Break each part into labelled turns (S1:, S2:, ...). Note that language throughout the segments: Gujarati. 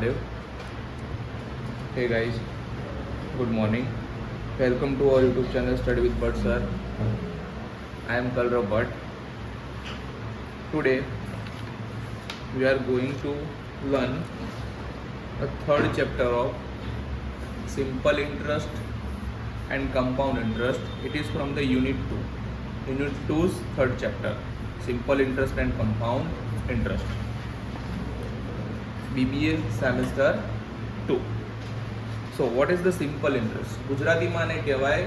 S1: Mahadev. Hey guys, good morning. Welcome to our YouTube channel Study with Bhatt Sir. I am Kalrav Bhatt. Today we are going to learn a third chapter of simple interest and compound interest. It is from the Unit 2. Unit 2's third chapter, simple interest and compound interest. BBA semester 2. So what is the simple interest? ગુજરાતીમાં ને કહેવાય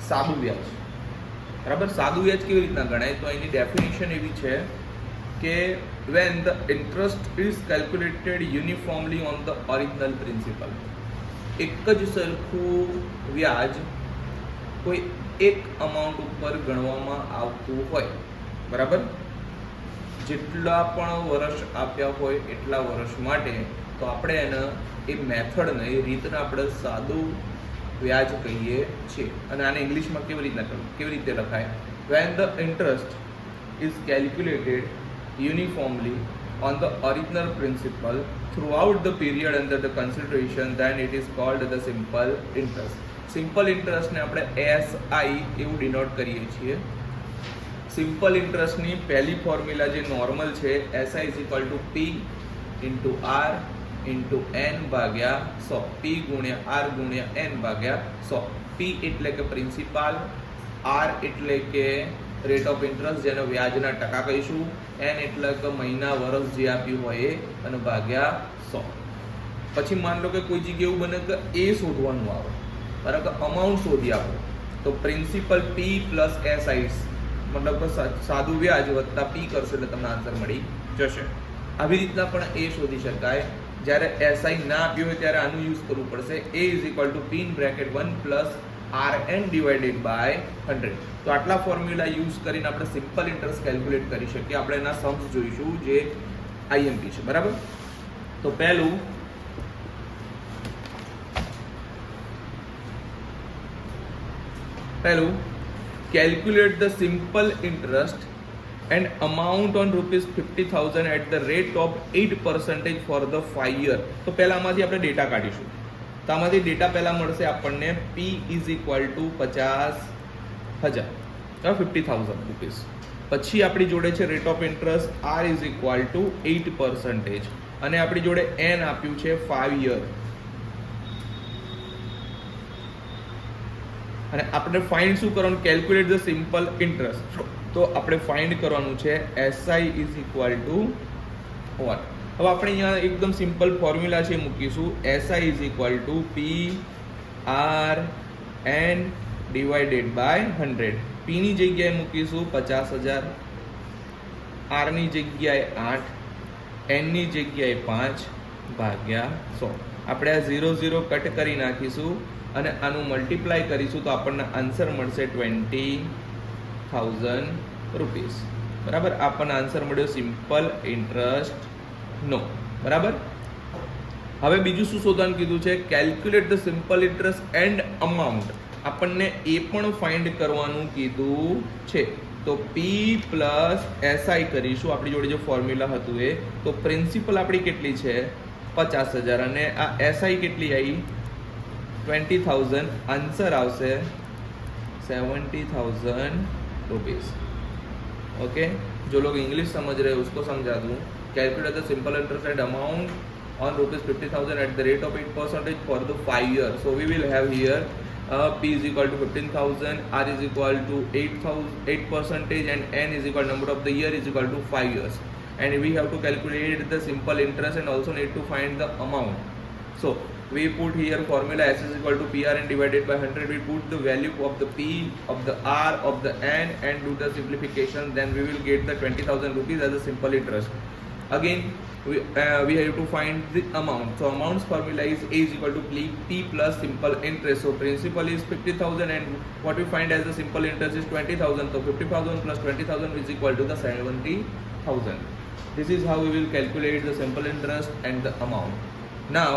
S1: સાદું વ્યાજ. બરાબર, સાદું વ્યાજ કેવી રીતના ગણાય? તો એની ડેફિનેશન એવી છે કે when the interest is calculated uniformly on the original principal. એક જ સરખું વ્યાજ કોઈ એક અમાઉન્ટ ઉપર ગણવામાં આવતું હોય, બરાબર, જેટલા પણ વર્ષ આપ્યા હોય એટલા વર્ષ માટે, તો આપણે એને એ મેથડને એ રીતને આપણે સાદું વ્યાજ કહીએ છીએ. અને આને ઇંગ્લિશમાં કેવી રીતે લખાય? when the interest is calculated uniformly on the original principal throughout the period under the consideration, then it is called the simple interest. Simple ઇન્ટરેસ્ટને આપણે SI એવું ડિનોટ કરીએ છીએ. સિમ્પલ ઇન્ટરેસ્ટની પહેલી ફોર્મ્યુલા જે નોર્મલ છે, SI is equal to P into R into N ભાગ્યા 100. P ગુણ્યા R ગુણ્યા N ભાગ્યા 100. P એટલે કે પ્રિન્સિપાલ, R એટલે કે રેટ ઓફ ઇન્ટરેસ્ટ જેને વ્યાજના ટકા કહીશું, N એટલે કે મહિના વર્ષ જે આપ્યું હોય એ, અને ભાગ્યા 100. પછી માન લો કે કોઈ જગ્યાએ એવું બને કે એ શોધવાનું આવે, બરાબર, કે અમાઉન્ટ શોધી આપો, તો પ્રિન્સિપલ P પ્લસ SI મતલબ કે સાદું વ્યાજ વત્તા P કરશે એટલે તમને આન્સર મળી જશે. આવી રીતના પણ એ શોધી શકાય. જ્યારે SI ના આપ્યું હોય ત્યારે આનું યુઝ કરવું પડશે. A is equal to P in bracket 1 plus RN divided by 100. તો આટલા ફોર્મ્યુલા યુઝ કરીને આપણે સિમ્પલ ઇન્ટરેસ્ટ કેલ્ક્યુલેટ કરી શકીએ. આપણે એના સમ્સ જોઈશું જે IMP છે, બરાબર. તો પહેલું calculate the simple interest and amount on rupees 50,000 at the rate of 8% for the 5 year. તો પહેલા આમાંથી આપણે ડેટા કાઢીશું. તો આમાંથી ડેટા પહેલા મળશે આપણને P is equal to 50,000, 50,000 rupees. પછી આપણી જોડે છે rate of interest R is equal to 8%, અને આપણી જોડે N આપ્યું છે 5 year. અને આપણે ફાઇન્ડ શું કરવાનું? Calculate the simple interest. તો આપણે ફાઇન્ડ કરવાનું છે SI is equal to what. હવે આપણે અહીંયા એકદમ સિમ્પલ ફોર્મ્યુલા છે મૂકીશું. SI is equal to P R N divided by 100. P ની જગ્યાએ મૂકીશું 50,000, R ની જગ્યાએ 8, N ની જગ્યાએ 5 ભાગ્યા 100. આપણે આ 0 કટ કરી નાખીશું અને આનું મલ્ટીપ્લાય કરીશું તો આપણને આન્સર મળશે 20,000 રૂપીસ. બરાબર, આપણને આન્સર મળ્યો સિમ્પલ ઇન્ટરેસ્ટનો. બરાબર. હવે બીજું શું શોધવાનું કીધું છે? Calculate the simple interest and amount. આપણને એ પણ ફાઇન્ડ કરવાનું કીધું છે. તો P પ્લસ SI કરીશું, આપણી જોડે જે ફોર્મ્યુલા હતું એ. તો પ્રિન્સિપલ આપણી કેટલી છે? 50,000, અને આ SI કેટલી આવી? 20,000. Answer आवશે 70,000 rupees. ओके, जो लोग इंग्लिश समझ रहे हैं उसको समझा दूँ. Calculate the simple interest and amount on rupees 50,000 at the rate of 8% for the 5 years. So we will have here P is equal to 15,000, R is equal to 8%, and N is equal to number of the year is equal to 5 years. And we have to calculate the simple interest and also need to find the amount. So we put here formula S is equal to PRN divided by 100. We put the value of the P, of the R, of the N, and do the simplification. Then we will get the 20,000 rupees as a simple interest. Again, we have to find the amount. So amount's formula is A is equal to P plus simple interest. So principal is 50,000 and what we find as the simple interest is 20,000. So 50,000 plus 20,000 is equal to the 70,000. This is how we will calculate the simple interest and the amount. Now